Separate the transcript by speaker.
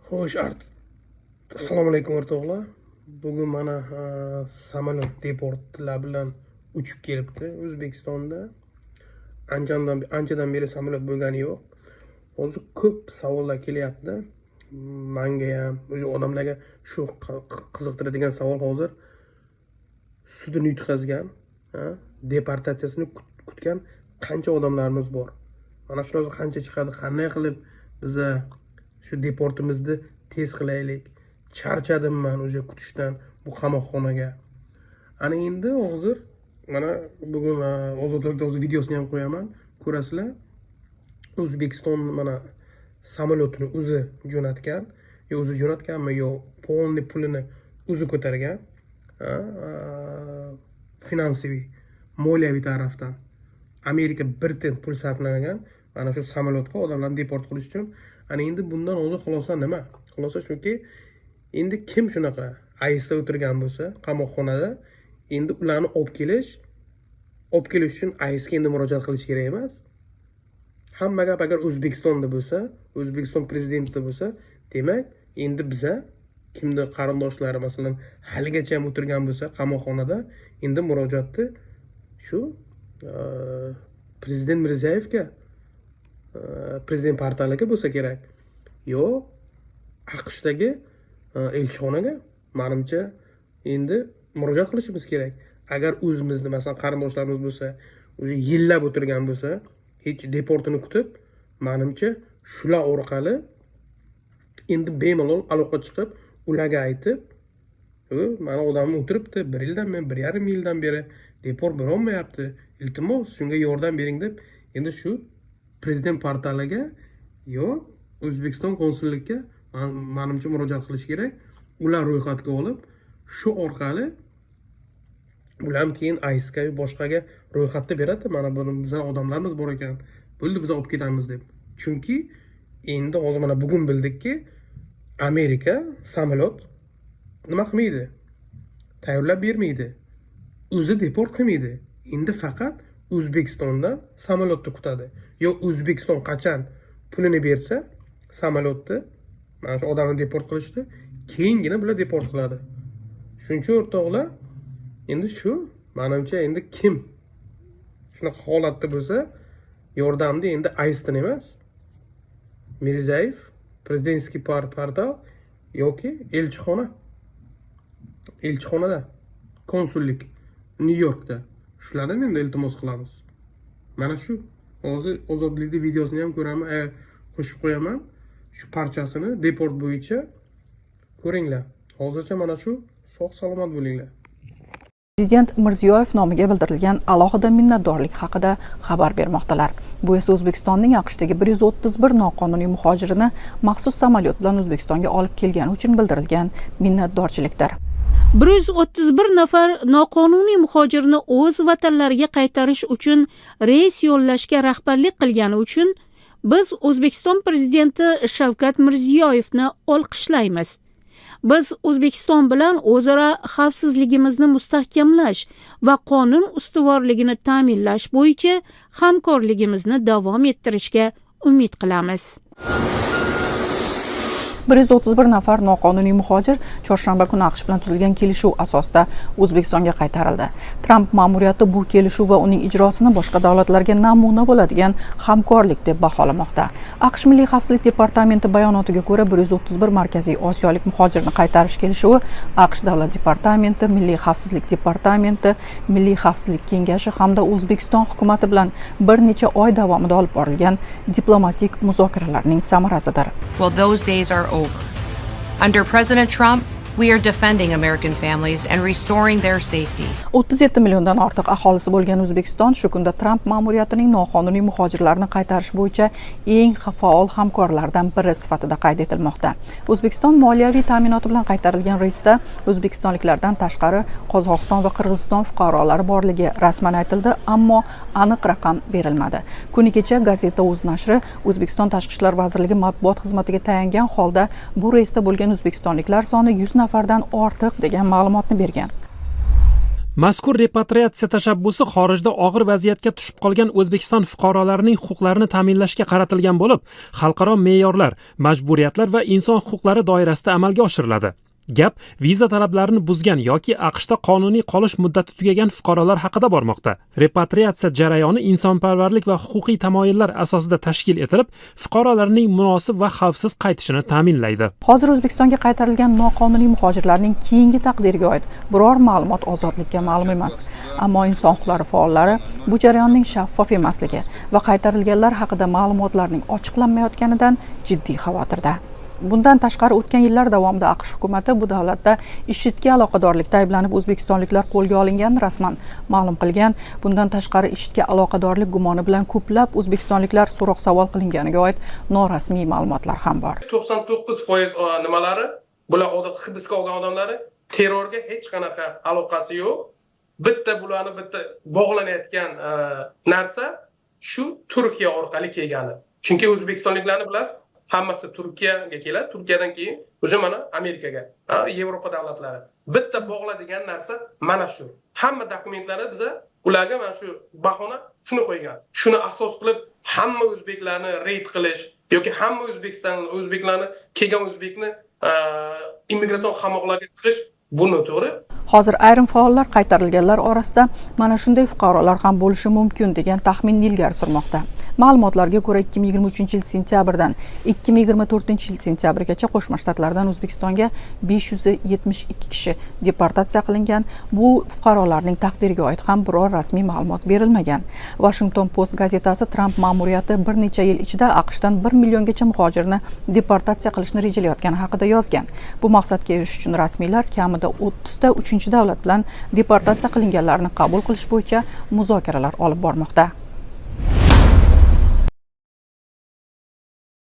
Speaker 1: Xo'sh, assalomu alaykum o'rtoqlar. Bugun mana samolyot deportlar bilan uchib kelibdi O'zbekistonda. Anchadan beri samolyot bo'lgani yo'q. Hozir ko'p savollar kelyapti. Menga ham, o'sha odamlarga shu qiziqtiradigan savol hozir sudini yutqazgan, deportatsiyasini kutgan qancha odamlarimiz bor. Mana shular qancha chiqadi, qanday qilib biza shu deportimizni tez qilaylik. Charchadim men o'sha kutishdan bu qamoqxonaga. Ana endi hozir mana bugun ozodlikda o'z videosini ham qo'yaman, ko'rasizlar. O'zbekiston mana samolyotini o'zi jo'natgan, o'zi jo'natganmi yo polni pulini o'zi ko'targan. Finansiy, moliyaviy tarafdan Amerika bir tiyin pul sarflamagan mana shu samolyotga odamlarni deport qilish uchun. Ana endi bundan hozir xulosa nima? Xulosa shuki, endi kim shunaqa AISda o'tirgan bo'lsa, qamoqxonada, endi ularni olib kelish uchun AISga endi murojaat qilish kerak emas. Hamma gap agar O'zbekistonda bo'lsa, O'zbekiston prezidentida bo'lsa, demak, endi biza kimdir qarindoshlari masalan haligacha ham o'tirgan bo'lsa qamoqxonada, endi murojaatni shu prezident Mirziyoyevga, prezident portaliga bo'lsa kerak. Yo AQShdagi elchixonaga menimcha endi murojaat qilishimiz kerak. Agar o'zimizni masalan qarindoshlarimiz bo'lsa, o'sha yillab o'tirgan bo'lsa, hech deportini kutib, menimcha shular orqali endi bemalol aloqa chiqib, ularga aytib, mana odamni o'tiribdi 1 yildan men 1,5 yildan beri deport bo'lolmayapti. Iltimos shunga yordam bering deb endi shu prezident portaliga yo O'zbekiston konsullikka menimcha murojaat qilish kerak. Ular ro'yxatga olib, shu orqali ular ham keyin AISga boshqaga ro'yxatda beradi. Mana buni bizning odamlarimiz bor ekan. Bo'ldi biz olib ketamiz deb. Chunki endi hozir mana bugun bildikki, Amerika samolyot nima qilmaydi? Tayyorlab bermaydi. O'zi deport qilmaydi. Endi faqat O'zbekistondan samolyotni kutadi. Yo O'zbekiston qachon pulini bersa, samolyotni mana shu odamni deport qilishdi, keyingina bular deport qiladi. Shuning uchun o'rtoqlar, endi shu menimcha endi kim shunaqa holatda bo'lsa, yordamni endi AISdan emas, Mirziyoyev, prezidentskiy portal yoki elchixonada, konsullik Nyu-Yorkda shulardan endi iltimos qilamiz. Mana shu hozir ozodlikda videosini ham ko'raman, qo'shib qo'yaman. Shu parchasini deport bo'yicha ko'ringlar. Hozircha mana shu sog' salomat bo'linglar.
Speaker 2: Prezident Mirziyoyev nomiga bildirilgan alohida minnatdorlik haqida xabar bermoqdalar. Bu esa O'zbekistonning AQShdagi 131 noqonuniy muhojirini maxsus samolyot bilan O'zbekistonga olib kelgani uchun bildirilgan minnatdorchilikdir.
Speaker 3: 131 nafar noqonuniy muhojirni o'z vatanlariga qaytarish uchun reys yo'llashga rahbarlik qilgani uchun biz O'zbekiston prezidenti Shavkat Mirziyoyevni olqishlaymiz. Biz O'zbekiston bilan o'zaro xavfsizligimizni mustahkamlash va qonun ustuvorligini ta'minlash bo'yicha hamkorligimizni davom ettirishga umid qilamiz.
Speaker 2: 131 nafar noqonuniy muhojir chorshanba kuni AQSh bilan tuzilgan kelishuv asosida O'zbekistonga qaytarildi. Tramp ma'muriyati bu kelishuv va uning ijrosini boshqa davlatlarga namuna bo'ladigan hamkorlik deb baholamoqda. AQSh Milliy xavfsizlik departamenti bayonotiga ko'ra 131 markaziy osiyolik muhojirni qaytarish kelishuvi AQSh davlat departamenti, Milliy xavfsizlik departamenti, Milliy xavfsizlik kengashi hamda O'zbekiston hukumatı bilan bir necha oy davomida olib borilgan diplomatik muzokaralarning samarasidir.
Speaker 4: Well, those days are over. Under President Trump, we are defending American families and restoring their safety.
Speaker 2: 37 milliondan ortiq aholisi bo'lgan O'zbekiston shu kunda Tramp ma'muriyatining noqonuniy muhojirlarni qaytarish bo'yicha eng faol hamkorlardan biri sifatida qayd etilmoqda. O'zbekiston moliyaviy ta'minoti bilan qaytarilgan reysda o'zbekistonliklardan tashqari Qozog'iston va Qirg'iziston fuqarolari borligi rasman aytildi, ammo aniq raqam berilmadi. Kuni kecha gazeta O'z nashri O'zbekiston Tashqi ishlar vazirligi matbuot xizmatiga tayangan holda bu reysda bo'lgan o'zbekistonliklar soni 100 nafardan ortiq degan ma'lumotni bergan.
Speaker 5: Mazkur repatriatsiya tashabbusi xorijda og'ir vaziyatga tushib qolgan O'zbekiston fuqarolarining huquqlarini ta'minlashga qaratilgan bo'lib, xalqaro me'yorlar, majburiyatlar va inson huquqlari doirasida amalga oshiriladi. Gap viza talablarini buzgan yoki AQShda qonuniy qolish muddati tugagan fuqarolar haqida bormoqda. Repatriatsiya jarayoni insonparvarlik va huquqiy tamoyillar asosida tashkil etilib, fuqarolarning munosib va xavfsiz qaytishini ta'minlaydi.
Speaker 2: Hozir O'zbekistonga qaytarilgan noqonuniy muhojirlarning keyingi taqdiriga oid biror ma'lumot ozodlikka ma'lum emas. Ammo inson huquqlari faollari bu jarayonning shaffof emasligi va qaytarilganlar haqida ma'lumotlarning ochiqlanmayotganidan jiddiy xavotirda. Bundan tashqari o'tgan yillar davomida AQSh hukumati bu davlatda IShIDga aloqadorlikda ayblanib O'zbekistonliklar qo'lga olinganini rasman ma'lum qilgan. Bundan tashqari IShIDga aloqadorlik gumoni bilan ko'plab o'zbekistonliklar so'roq savol qilinganiga oid norasmiy ma'lumotlar ham bor.
Speaker 1: 99% nimalari, bular hibsga olgan odamlari terrorga hech qanaqa aloqasi yo'q. Bularni bog'lanayotgan narsa shu Turkiya orqali kelgani. Chunki o'zbekistonliklarni bilasiz, hammasi Turkiyaga keladi, Turkiyadan keyin o'sha mana Amerikaga, Yevropa davlatlari. Bitta bog'ladigan narsa mana shu. Hamma dokumentlari biza ularga mana shu bahona shuni qo'ygan. Shuni asos qilib hamma o'zbeklarni reyd qilish yoki hamma o'zbeklarni kelgan o'zbekni immigratsion qamoqlarga tiqish bu noto'g'ri.
Speaker 2: Hozir ayrim faollar qaytarilganlar orasida mana shunday fuqarolar ham bo'lishi mumkin degan taxminni ilgari surmoqda. Ma'lumotlarga ko'ra 2023-yil sentyabrdan 2024-yil sentyabrgacha Qo'shma Shtatlardan O'zbekistonga 572 kishi deportatsiya qilingan. Bu fuqarolarning taqdiriga oid ham biror rasmiy ma'lumot berilmagan. Washington Post gazetasi Trump ma'muriyati bir necha yil ichida AQShdan 1 milliongacha muhojirni deportatsiya qilishni rejalayotgani haqida yozgan. Bu maqsadga erishish uchun rasmiylar kamida 30 ta 3 davlat bilan deportatsiya qilinganlarni qabul qilish bo'yicha muzokaralar olib bormoqda.